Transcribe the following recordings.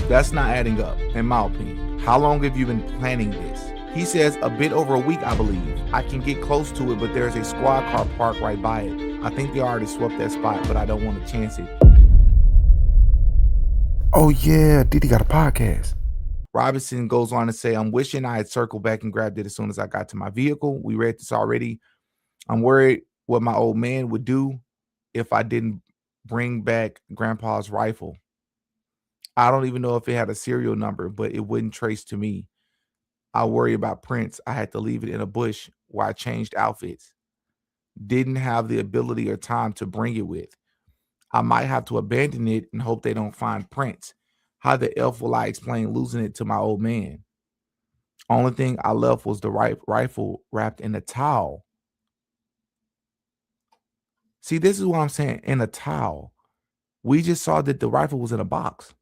That's not adding up, in my opinion. How long have you been planning this? He says a bit over a week, I believe. I can get close to it, but there's a squad car parked right by it. I think they already swept that spot, but I don't want to chance it. Oh yeah, Diddy got a podcast. Robinson goes on to say, I'm wishing I had circled back and grabbed it as soon as I got to my vehicle. We read this already. I'm worried what my old man would do if I didn't bring back grandpa's rifle. I don't even know if it had a serial number, but it wouldn't trace to me. I worry about prints. I had to leave it in a bush where I changed outfits. Didn't have the ability or time to bring it with. I might have to abandon it and hope they don't find prints. How the F will I explain losing it to my old man? Only thing I left was the rifle wrapped in a towel. See, this is what I'm saying, in a towel. We just saw that the rifle was in a box.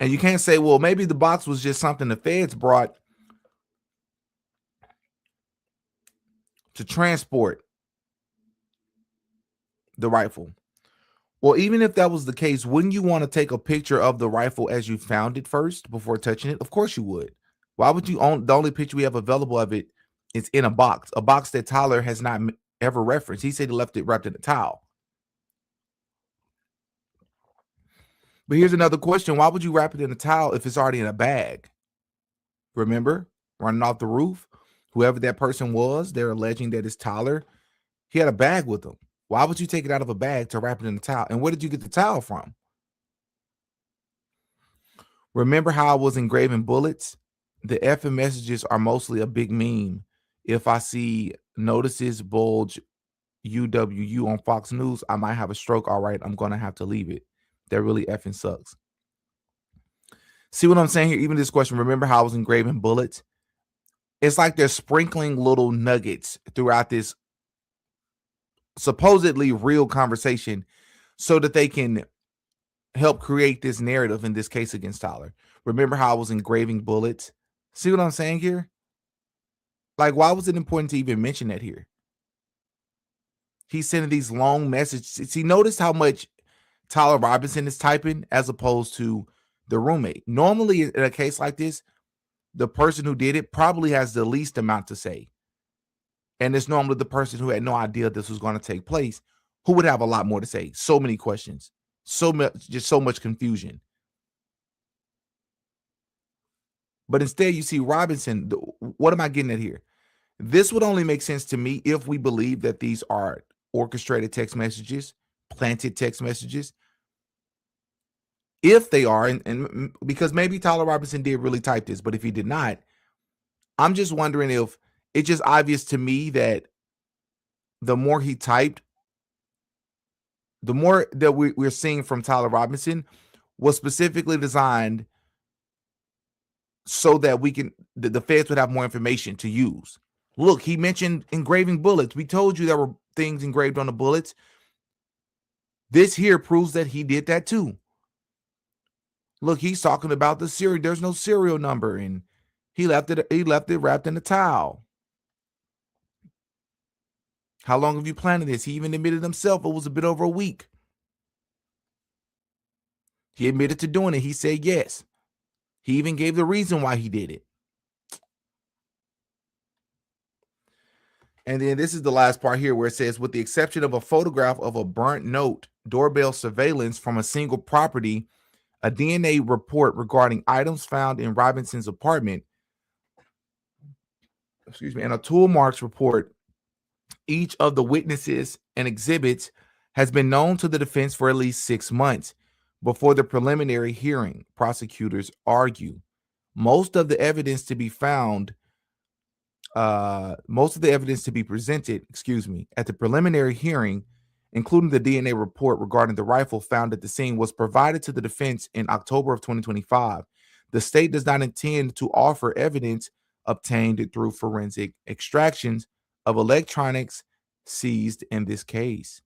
And you can't say, well, maybe the box was just something the feds brought to transport the rifle. Well, even if that was the case, wouldn't you want to take a picture of the rifle as you found it first before touching it? Of course you would. Why would you own the only picture we have available of it is in a box that Tyler has not ever referenced. He said he left it wrapped in a towel. But here's another question. Why would you wrap it in a towel if it's already in a bag? Remember, running off the roof, whoever that person was, they're alleging that it's Tyler. He had a bag with him. Why would you take it out of a bag to wrap it in a towel? And where did you get the towel from? Remember how I was engraving bullets? The effing messages are mostly a big meme. If I see notices bulge UWU on Fox News, I might have a stroke. All right, I'm going to have to leave it. That really effing sucks. See what I'm saying here? Even this question, remember how I was engraving bullets? It's like they're sprinkling little nuggets throughout this supposedly real conversation so that they can help create this narrative in this case against Tyler. Remember how I was engraving bullets? See what I'm saying here? Like, why was it important to even mention that here? He's sending these long messages. See, notice how much Tyler Robinson is typing as opposed to the roommate. Normally, in a case like this, the person who did it probably has the least amount to say. And it's normally the person who had no idea this was going to take place who would have a lot more to say. So many questions, so much confusion. But instead, you see Robinson. What am I getting at here? This would only make sense to me if we believe that these are orchestrated text messages, planted text messages. If they are, and because maybe Tyler Robinson did really type this, but if he did not, I'm just wondering if it's just obvious to me that the more he typed, the more that we're seeing from Tyler Robinson was specifically designed so that the feds would have more information to use. Look, he mentioned engraving bullets. We told you there were things engraved on the bullets. This here proves that he did that too. Look, he's talking about the serial. There's no serial number, and he left it wrapped in a towel. How long have you planned this? He even admitted himself it was a bit over a week. He admitted to doing it. He said yes. He even gave the reason why he did it. And then this is the last part here where it says, with the exception of a photograph of a burnt note, doorbell surveillance from a single property, a DNA report regarding items found in Robinson's apartment, and a tool marks report, each of the witnesses and exhibits has been known to the defense for at least 6 months. Before the preliminary hearing, prosecutors argue most of the evidence to be presented, at the preliminary hearing, including the DNA report regarding the rifle found at the scene, was provided to the defense in October of 2025. The state does not intend to offer evidence obtained through forensic extractions of electronics seized in this case.